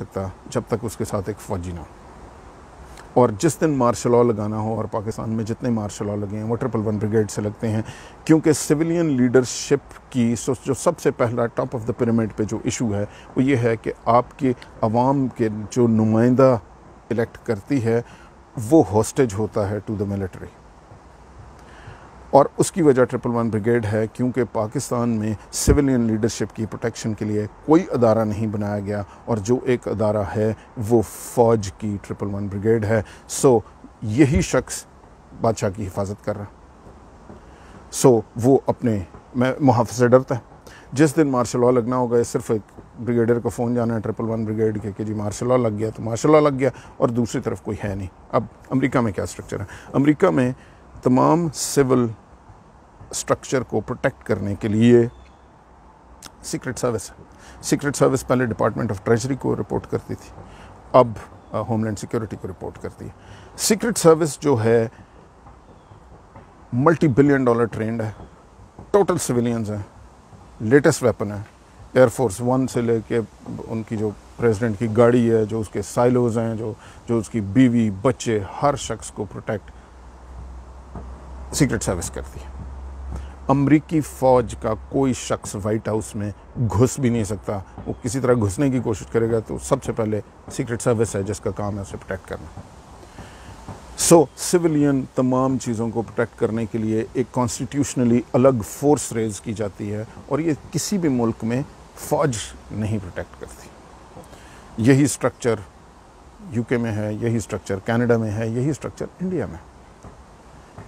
सकता जब तक उसके साथ एक फ़ौजी ना हो। और जिस दिन मार्शल लॉ लगाना हो, और पाकिस्तान में जितने मार्शल लॉ लगे हैं वो 111 ब्रिगेड से लगते हैं, क्योंकि सिविलियन लीडरशिप की जो सबसे पहला टॉप ऑफ द पिरामिड पे जो इशू है वो ये है कि आपकी आवाम के जो नुमाइंदा इलेक्ट करती है वो हॉस्टेज होता है टू द मिलिट्री। और उसकी वजह 111 ब्रिगेड है, क्योंकि पाकिस्तान में सिविलियन लीडरशिप की प्रोटेक्शन के लिए कोई अदारा नहीं बनाया गया, और जो एक अदारा है वो फ़ौज की 111 ब्रिगेड है। सो यही शख्स बादशाह की हिफाजत कर रहा, सो वो अपने मुहाफ़िज़ से डरता है। जिस दिन मार्शल लॉ लगना होगा, सिर्फ एक ब्रिगेडियर को फ़ोन जाना है 111 ब्रिगेड के कि जी मार्शल लॉ लग गया, तो मार्शल लॉ लग गया, और दूसरी तरफ कोई है नहीं। अब अमेरिका में क्या स्ट्रक्चर है? अमेरिका में तमाम सिविल स्ट्रक्चर को प्रोटेक्ट करने के लिए सीक्रेट सर्विस है। सीक्रेट सर्विस पहले डिपार्टमेंट ऑफ ट्रेजरी को रिपोर्ट करती थी, अब होमलैंड सिक्योरिटी को रिपोर्ट करती है। सीक्रेट सर्विस जो है $multi-billion ट्रेंड है, टोटल सिविलियंस हैं, लेटेस्ट वेपन है, एयरफोर्स 1 से लेके उनकी जो प्रेसिडेंट की गाड़ी है, जो उसके साइलोज हैं, जो उसकी बीवी बच्चे, हर शख्स को प्रोटेक्ट सीक्रेट सर्विस करती है। अमरीकी फ़ौज का कोई शख्स वाइट हाउस में घुस भी नहीं सकता। वो किसी तरह घुसने की कोशिश करेगा तो सबसे पहले सीक्रेट सर्विस है जिसका काम है उसे प्रोटेक्ट करना। सो सिविलियन तमाम चीज़ों को प्रोटेक्ट करने के लिए एक कॉन्स्टिट्यूशनली अलग फोर्स रेज की जाती है, और ये किसी भी मुल्क में फ़ौज नहीं प्रोटेक्ट करती। यही स्ट्रक्चर यूके में है, यही स्ट्रक्चर कनाडा में है, यही स्ट्रक्चर इंडिया में।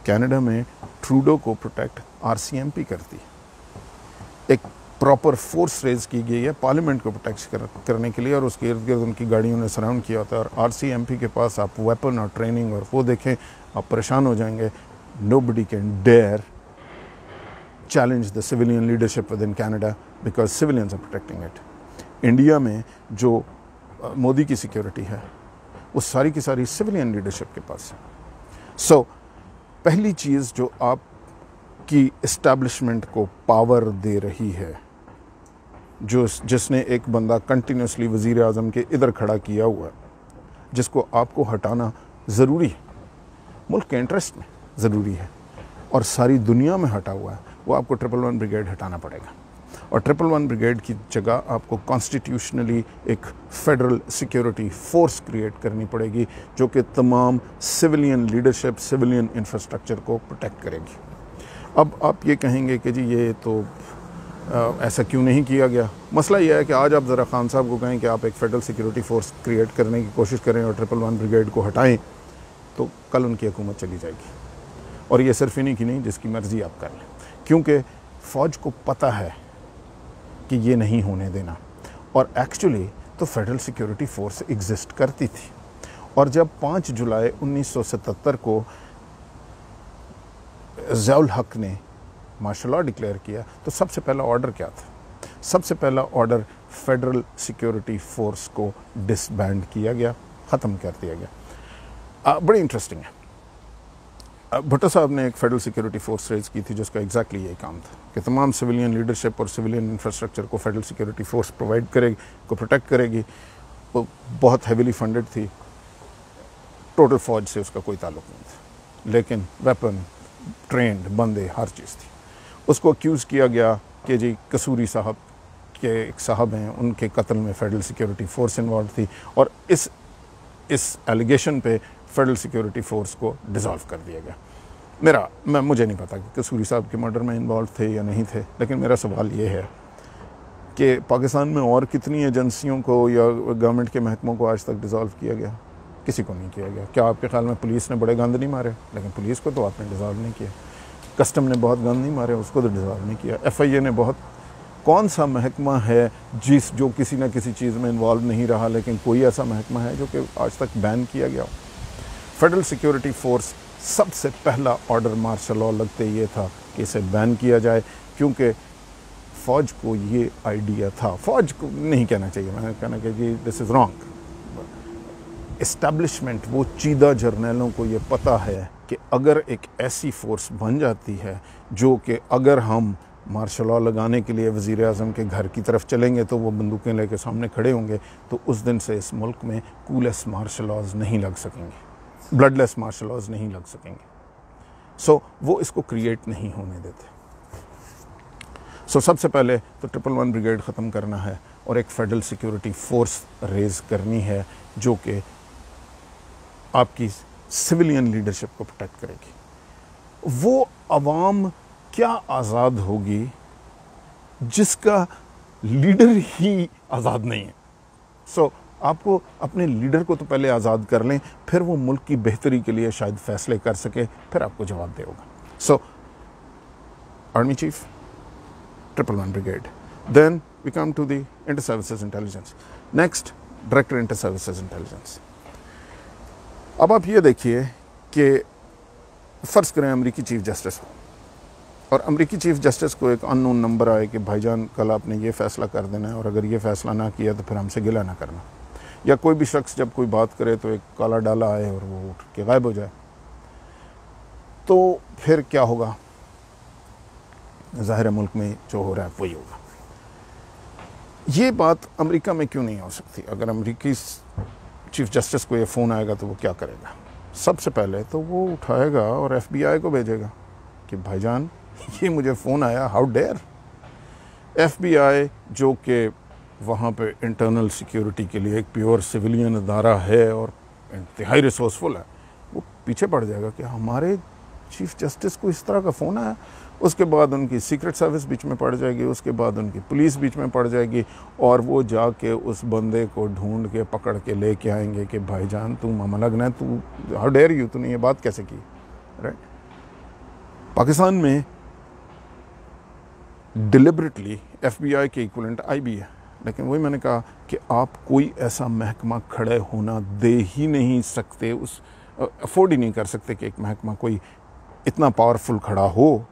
कनाडा में ट्रूडो को प्रोटेक्ट RCMP करती है। एक प्रॉपर फोर्स रेज की गई है पार्लियामेंट को प्रोटेक्ट करने के लिए, और उसके इर्द गिर्द उनकी गाड़ियों ने सराउंड किया होता है। और RCMP के पास आप वेपन और ट्रेनिंग और वो देखें, आप परेशान हो जाएंगे। Nobody can dare challenge the civilian leadership within Canada because civilians are protecting it. India में जो मोदी की सिक्योरिटी है वो सारी की सारी सिविलियन लीडरशिप के पास है। सो पहली चीज़ जो आपकी इस्टेब्लिशमेंट को पावर दे रही है, जिसने एक बंदा कंटिन्यूसली वज़ीर आज़म के इधर खड़ा किया हुआ है, जिसको आपको हटाना ज़रूरी है, मुल्क के इंटरेस्ट में ज़रूरी है, और सारी दुनिया में हटा हुआ है, वो आपको 111 ब्रिगेड हटाना पड़ेगा। और 111 ब्रिगेड की जगह आपको कॉन्स्टिट्यूशनली एक फेडरल सिक्योरिटी फोर्स क्रिएट करनी पड़ेगी, जो कि तमाम सिविलियन लीडरशिप, सिविलियन इंफ्रास्ट्रक्चर को प्रोटेक्ट करेगी। अब आप ये कहेंगे कि जी ये तो ऐसा क्यों नहीं किया गया? मसला यह है कि आज आप ज़रा खान साहब को कहें कि आप एक फेडरल सिक्योरिटी फोर्स क्रिएट करने की कोशिश करें और 111 ब्रिगेड को हटाएं, तो कल उनकी हुकूमत चली जाएगी। और ये सिर्फ इन्हीं की नहीं, जिसकी मर्ज़ी आप कर लें, क्योंकि फ़ौज को पता है कि ये नहीं होने देना। और एक्चुअली तो फेडरल सिक्योरिटी फोर्स एग्जिस्ट करती थी, और जब 5 जुलाई 1977 को ज़ियाउल हक ने मार्शल लॉ डिक्लेयर किया, तो सबसे पहला ऑर्डर क्या था? सबसे पहला ऑर्डर फेडरल सिक्योरिटी फोर्स को डिसबैंड किया गया, ख़त्म कर दिया गया। बड़ी इंटरेस्टिंग है। भुट्टो साहब ने एक फेडरल सिक्योरिटी फोर्स रेज की थी जिसका एग्जैक्टली यही काम था कि तमाम सिविलियन लीडरशिप और सिविलियन इंफ्रास्ट्रक्चर को फेडरल सिक्योरिटी फोर्स प्रोवाइड करेगी, को प्रोटेक्ट करेगी। वो बहुत हेविली फंडेड थी, टोटल फ़ौज से उसका कोई ताल्लुक नहीं था, लेकिन वेपन, ट्रेंड बंदे, हर चीज़ थी। उसको अक्यूज़ किया गया कि जी कसूरी साहब के एक साहब हैं, उनके कत्ल में फेडरल सिक्योरिटी फोर्स इन्वॉल्व थी, और इस एलिगेशन पे फेडरल सिक्योरिटी फोर्स को डिसॉल्व कर दिया गया। मुझे नहीं पता कि कसूरी साहब के मर्डर में इन्वॉल्व थे या नहीं थे, लेकिन मेरा सवाल ये है कि पाकिस्तान में और कितनी एजेंसियों को या गवर्नमेंट के महकमों को आज तक डिसॉल्व किया गया? किसी को नहीं किया गया। क्या आपके ख्याल में पुलिस ने बड़े गंद नहीं मारे? लेकिन पुलिस को तो आपने डिसॉल्व नहीं किया। कस्टम ने बहुत गंद नहीं मारे, उसको तो डिसॉल्व नहीं किया। FIA ने बहुत, कौन सा महकमा है जो किसी न किसी चीज़ में इन्वॉल्व नहीं रहा, लेकिन कोई ऐसा महकमा है जो कि आज तक बैन किया गया हो? फेडरल सिक्योरिटी फोर्स सबसे पहला ऑर्डर मार्शल लॉ लगते ये था कि इसे बैन किया जाए, क्योंकि फ़ौज को ये आइडिया था, फ़ौज को नहीं कहना चाहिए, मैंने कहना कि जी दिस इज़ रॉन्ग। इस्टेब्लिशमेंट, वो चीदा जर्नैलों को ये पता है कि अगर एक ऐसी फोर्स बन जाती है जो कि अगर हम मार्शल लॉ लगाने के लिए वज़ीर आज़म के घर की तरफ चलेंगे तो वो बंदूकें लेके सामने खड़े होंगे, तो उस दिन से इस मुल्क में कूलेस मार्शल लॉज नहीं लग सकेंगे, ब्लडलेस मार्शल लॉज नहीं लग सकेंगे। सो वो इसको क्रिएट नहीं होने देते। सो सबसे पहले तो 111 ब्रिगेड ख़त्म करना है और एक फेडरल सिक्योरिटी फोर्स रेज करनी है जो कि आपकी सिविलियन लीडरशिप को प्रोटेक्ट करेगी। वो अवाम क्या आज़ाद होगी जिसका लीडर ही आज़ाद नहीं है। सो आपको अपने लीडर को तो पहले आज़ाद कर लें, फिर वो मुल्क की बेहतरी के लिए शायद फैसले कर सके, फिर आपको जवाब दे होगा। So army chief, 111 brigade, then we come to the inter services intelligence, next director inter services intelligence. अब आप ये देखिए कि फ़र्ज़ करें अमेरिकी चीफ जस्टिस हो और अमेरिकी चीफ जस्टिस को एक अननोन नंबर आए कि भाईजान कल आपने ये फ़ैसला कर देना है और अगर ये फ़ैसला ना किया तो फिर हमसे गिला ना करना। या कोई भी शख्स जब कोई बात करे तो एक काला डाला आए और वो उठ के गायब हो जाए, तो फिर क्या होगा? ज़ाहिर है मुल्क में जो हो रहा है वही होगा। ये बात अमेरिका में क्यों नहीं हो सकती? अगर अमेरिकी चीफ जस्टिस को ये फ़ोन आएगा तो वो क्या करेगा? सबसे पहले तो वो उठाएगा और FBI को भेजेगा कि भाईजान ये मुझे फ़ोन आया, हाउ डेयर। FBI जो कि वहाँ पे इंटरनल सिक्योरिटी के लिए एक प्योर सिविलियन अदारा है और इंतहाई रिसोर्सफुल है, वो पीछे पड़ जाएगा कि हमारे चीफ जस्टिस को इस तरह का फ़ोन आया। उसके बाद उनकी सीक्रेट सर्विस बीच में पड़ जाएगी, उसके बाद उनकी पुलिस बीच में पड़ जाएगी और वो जाके उस बंदे को ढूंढ के पकड़ के लेके आएंगे कि भाईजान तू मामलगन है, तू हाउ डेयर यू, तूने ये बात कैसे की। राइट? पाकिस्तान में डिलिबरेटली FBI के इक्वलेंट IB है, लेकिन वही मैंने कहा कि आप कोई ऐसा महकमा खड़े होना दे ही नहीं सकते, उस अफोर्ड ही नहीं कर सकते कि एक महकमा कोई इतना पावरफुल खड़ा हो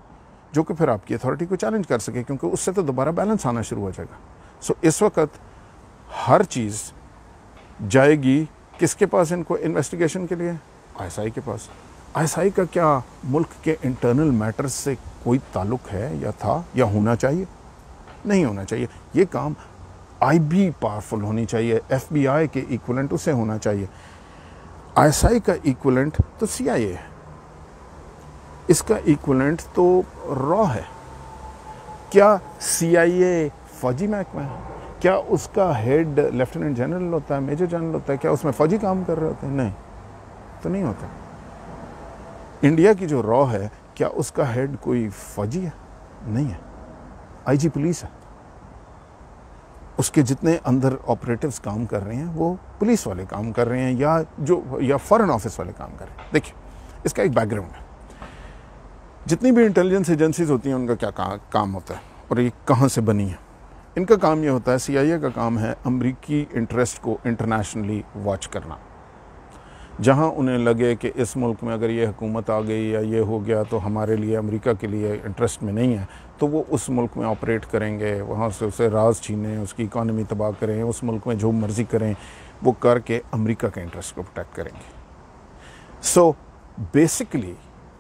जो कि फिर आपकी अथॉरिटी को चैलेंज कर सके, क्योंकि उससे तो दोबारा बैलेंस आना शुरू हो जाएगा। सो इस वक्त हर चीज़ जाएगी किसके पास इनको इन्वेस्टिगेशन के लिए? ISI के पास। ISI का क्या मुल्क के इंटरनल मैटर्स से कोई ताल्लुक है या था या होना चाहिए? नहीं होना चाहिए। ये काम IB पावरफुल होनी चाहिए, FBI के इक्वलेंट उसे होना चाहिए। ISI का इक्वलेंट तो CIA है, इसका इक्वलेंट तो रॉ है। क्या CIA फौजी महकमा है? क्या उसका हेड लेफ्टिनेंट जनरल होता है, मेजर जनरल होता है? क्या उसमें फौजी काम कर रहे होते हैं? नहीं, तो नहीं होता। इंडिया की जो रॉ है, क्या उसका हेड कोई फौजी है? नहीं है, IG पुलिस है। उसके जितने अंदर ऑपरेटिव्स काम कर रहे हैं वो पुलिस वाले काम कर रहे हैं या फॉरेन ऑफिस वाले काम कर रहे हैं। देखिए, इसका एक बैकग्राउंड है। जितनी भी इंटेलिजेंस एजेंसीज होती हैं उनका क्या काम होता है और ये कहाँ से बनी है? इनका काम ये होता है, CIA का काम है अमरीकी इंटरेस्ट को इंटरनेशनली वॉच करना। जहाँ उन्हें लगे कि इस मुल्क में अगर ये हुकूमत आ गई या ये हो गया तो हमारे लिए, अमेरिका के लिए इंटरेस्ट में नहीं है, तो वो उस मुल्क में ऑपरेट करेंगे, वहाँ से उसे राज छीनें, उसकी इकॉनमी तबाह करें, उस मुल्क में जो मर्ज़ी करें, वो करके अमेरिका के इंटरेस्ट को प्रोटेक्ट करेंगे। सो बेसिकली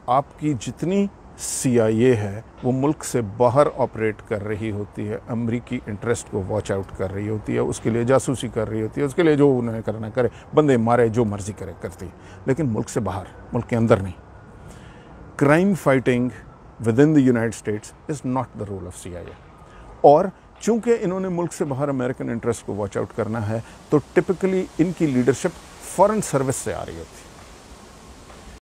आपकी जितनी CIA है वो मुल्क से बाहर ऑपरेट कर रही होती है, अमरीकी इंटरेस्ट को वॉच आउट कर रही होती है, उसके लिए जासूसी कर रही होती है, उसके लिए जो उन्हें करना करे, बंदे मारे, जो मर्जी करे करती है, लेकिन मुल्क से बाहर, मुल्क के अंदर नहीं। Crime fighting within the United States is not the role of CIA। और चूंकि इन्होंने मुल्क से बाहर अमेरिकन इंटरेस्ट को वॉच आउट करना है, तो टिपिकली इनकी लीडरशिप फॉरेन सर्विस से आ रही होती है।